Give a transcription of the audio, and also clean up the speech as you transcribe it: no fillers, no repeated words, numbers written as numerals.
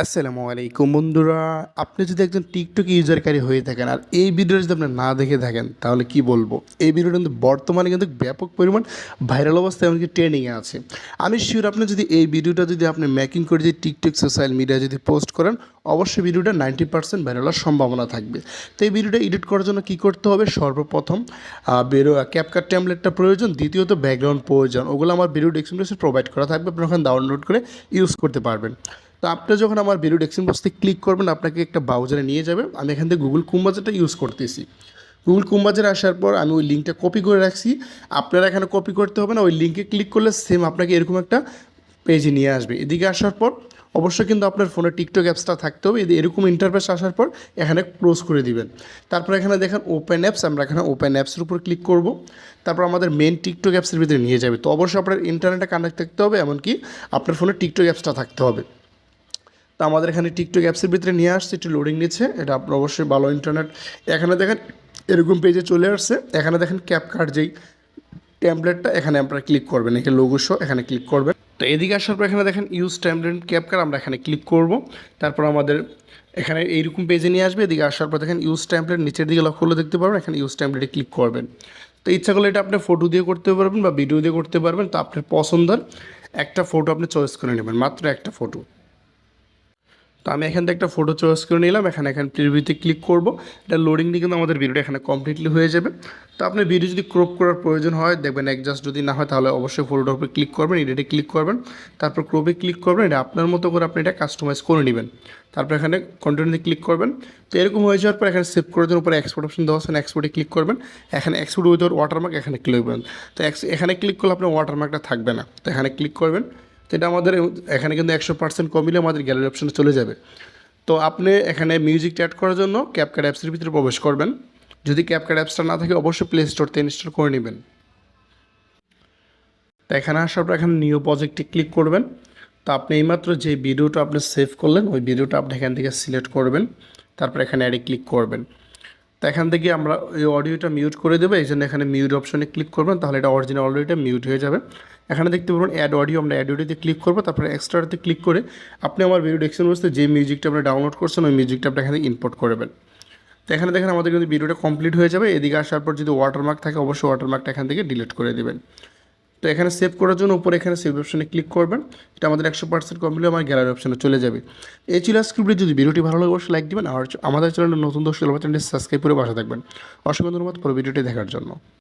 আসসালামু আলাইকুম বন্ধুরা, আপনি যদি একজন টিকটক ইউজারকারী হয়ে থাকেন আর এই ভিডিওটা যদি আপনি না দেখে থাকেন তাহলে কি বলবো। এই ভিডিওটা কিন্তু বর্তমানে কিন্তু ব্যাপক পরিমাণ ভাইরাল অবস্থায় এমনকি ট্রেন্ডিংয়ে আছে। আমি শিওর আপনি যদি এই ভিডিওটা যদি আপনি মেকিং করে যদি টিকটক সোশ্যাল মিডিয়ায় যদি পোস্ট করেন, অবশ্যই ভিডিওটা 90% ভাইরাল হওয়ার সম্ভাবনা থাকবে। তো এই ভিডিওটা এডিট করার জন্য কী করতে হবে, সর্বপ্রথম ক্যাপকাট ট্যাম্পলেটটা প্রয়োজন, দ্বিতীয়ত ব্যাকগ্রাউন্ড প্রয়োজন। ওগুলো আমার ভিডিও ডেসক্রিপশনে প্রোভাইড করা থাকবে, আপনি ওখানে ডাউনলোড করে ইউজ করতে পারবেন। তো আপনি যখন আমার ভিডিও ডেসক্রিপশন বক্সে ক্লিক করবেন, আপনাকে একটা ব্রাউজারে নিয়ে যাবে। আমি এখান থেকে গুগল কুমবাজারটা ইউজ করতেছি। গুগল কুমবাজারে আসার পর আমি ওই লিঙ্কটা কপি করে রাখছি। আপনারা এখানে কপি করতে হবে না, ওই লিঙ্কে ক্লিক করলে সেম আপনাকে এরকম একটা পেজে নিয়ে আসবে। এদিকে আসার পর অবশ্যই কিন্তু আপনার ফোনে টিকটক অ্যাপসটা থাকতে হবে। এরকম ইন্টারফেস আসার পর এখানে ক্লোজ করে দিবেন। তারপর এখানে দেখেন ওপেন অ্যাপস, আমরা এখানে ওপেন অ্যাপসের উপর ক্লিক করব। তারপর আমাদের মেন টিকটক অ্যাপসের ভিতরে নিয়ে যাবে। তো অবশ্যই আপনার ইন্টারনেটে কানেক্ট থাকতে হবে, এমনকি আপনার ফোনে টিকটক অ্যাপসটা থাকতে হবে। তো আমাদের এখানে টিকটক অ্যাপসের ভিতরে নিয়ে আসছে, একটু লোডিং নিচ্ছে। এটা আপনার অবশ্যই ভালো ইন্টারনেট। এখানে দেখেন এরকম পেজে চলে আসছে। এখানে দেখেন ক্যাপকাট যেই ট্যাম্পলেটটা, এখানে আপনারা ক্লিক করবেন, এখানে লোগো শো, এখানে ক্লিক করবেন। তো এদিকে আসার পর এখানে দেখেন ইউজ ট্যাম্পলেট ক্যাপকাট, আমরা এখানে ক্লিক করব। তারপর আমাদের এখানে এইরকম পেজে নিয়ে আসবে। এদিকে আসার পর দেখেন ইউজ ট্যাম্পলেট, নিচের দিকে লক্ষ্য করলে দেখতে পারবেন, এখানে ইউজ ট্যাম্পলেটে ক্লিক করবেন। তো ইচ্ছা করলে এটা আপনি ফটো দিয়ে করতে পারবেন বা ভিডিও দিয়ে করতে পারবেন। তো আপনার পছন্দের একটা ফটো আপনি চয়েস করে নেবেন, মাত্র একটা ফটো। তো আমি এখান থেকে একটা ফটো চয়েস করে নিলাম, এখানে প্রিভিউতে ক্লিক করব। এটা লোডিং দিয়ে কিন্তু আমাদের ভিডিওটা এখানে কমপ্লিটলি হয়ে যাবে। তো আপনার ভিডিও যদি ক্রপ করার প্রয়োজন হয়, দেখবেন অ্যাডজাস্ট যদি না হয় তাহলে অবশ্যই ফটোটার উপরে ক্লিক করবেন, এডিটে ক্লিক করবেন, তারপর ক্রপে ক্লিক করবেন। এটা আপনার মতো করে আপনি এটা কাস্টমাইজ করে নেবেন। তারপর এখানে কন্টিনিউতে ক্লিক করবেন। তো এরকম হয়ে যাওয়ার পর এখানে সেভ করার জন্য উপরে এক্সপোর্ট অপশন দেওয়া আছে, এক্সপোর্টে ক্লিক করবেন। এখানে এক্সপোর্ট উইথ ওয়াটারমার্ক এখানে ক্লিক করবেন। তো এখানে ক্লিক করলে আপনার ওয়াটারমার্কটা থাকবে না, তো এখানে ক্লিক করবেন। তো এটা আমাদের এখানে কিন্তু 100% কমিলে আমাদের গ্যালারি অপশনে চলে যাবে। তো আপনি এখানে মিউজিকটা অ্যাড করার জন্য ক্যাপকাট অ্যাপসের ভিতরে প্রবেশ করবেন। যদি ক্যাপকাট অ্যাপসটা না থাকে অবশ্যই প্লে স্টোর থেকে ইনস্টল করে নেবেন। তো এখানে আসার পর এখানে নিউ প্রজেক্টে ক্লিক করবেন। তো আপনি এইমাত্র যে ভিডিওটা আপনি সেভ করলেন ওই ভিডিওটা আপনি এখান থেকে সিলেক্ট করবেন, তারপর এখানে অ্যাডে ক্লিক করবেন। তো এখান থেকে আমরা এই অডিওটা মিউট করে দেবো, এই জন্য এখানে মিউট অপশনে ক্লিক করবেন, তাহলে এটা অরিজিনাল অডিওটা মিউট হয়ে যাবে। এখানে দেখতে পাবেন অ্যাড অডিও, আমরা অ্যাড অডিওতে ক্লিক করবো, তারপরে এক্সট্রাতে ক্লিক করে আপনি আমার ভিডিও ডেসক্রিপশন বক্সে যে মিউজিকটা আপনি ডাউনলোড করছেন ওই মিউজিকটা আপনি এখানে ইম্পোর্ট করবেন। তো এখানে দেখেন আমাদের কিন্তু ভিডিওটা কমপ্লিট হয়ে যাবে। এদিকে আসার পর যদি ওয়াটারমার্ক থাকে অবশ্যই ওয়াটারমার্কটা এখান থেকে ডিলিট করে দেবেন। তো এখানে সেভ করার জন্য উপরে এখানে সেভ অপশনে ক্লিক করবেন। এটা আমাদের 100% কমপ্লিট, আমার গ্যালারি অপশনে চলে যাবে। এই ছিল আজকের ভিডিও। যদি ভিডিওটি ভালো লাগে অবশ্যই লাইক দিবেন, আর আমাদের চ্যানেলে নতুন দর্শক চ্যানেলটি সাবস্ক্রাইব করে পাশে থাকবেন। অসংখ্য ধন্যবাদ পুরো ভিডিওটি দেখার জন্য।